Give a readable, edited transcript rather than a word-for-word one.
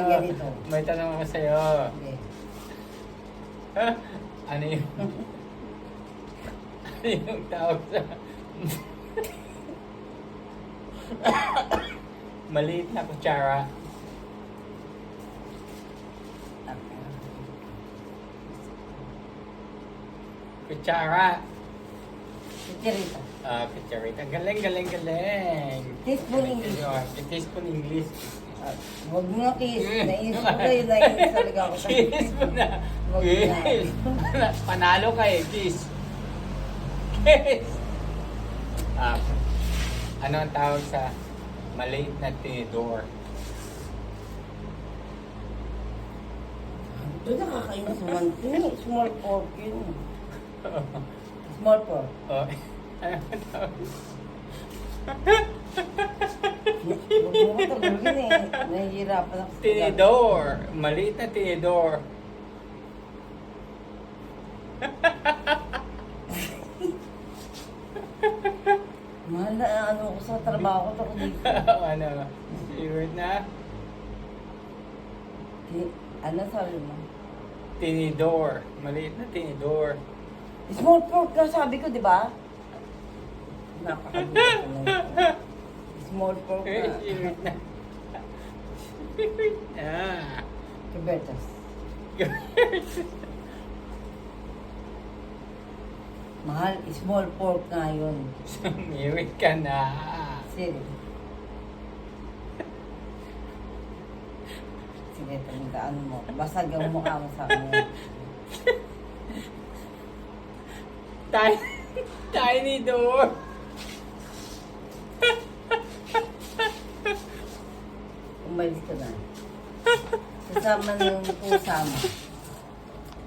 Ganito. May tanong ako sa'yo. Okay. Ano yung... ano yung tawag sa... maliit na kutsara? Kutsara. Kutsarita. Kutsarita. Galing, galing, galing. Teaspoon English. Teaspoon English. Huwag mo na kiss. Nainis ko kayo. Nainis talaga ako. Kiss mo na. Huwag Kiss. Panalo ka eh. Kiss. Kiss. Ano ang tawag sa maliit na tinidor? Ito nakakainis naman. Small pork yun. Small pork. Oh, ano ang tawag? Huwag mo ko tagulin eh. Nahihirapan ako. Tinidor. Maliit na tinidor. Mahal na ano ko sa trabaho ko dito. Ano? Sure na? Ano sabi mo? Tinidor. Maliit na tinidor. Small pork na sabi ko, di ba? Napakagulat ko na yun. Small pork na. Sure na. Sure na. Kibetas. Mahal, small pork nga yun. Sumiwit ka na. Sige. Sige, tandaan mo. Basag ang mukha mo sa akin. Tiny door. Umalis ka na. Sasama na yung pusa mo.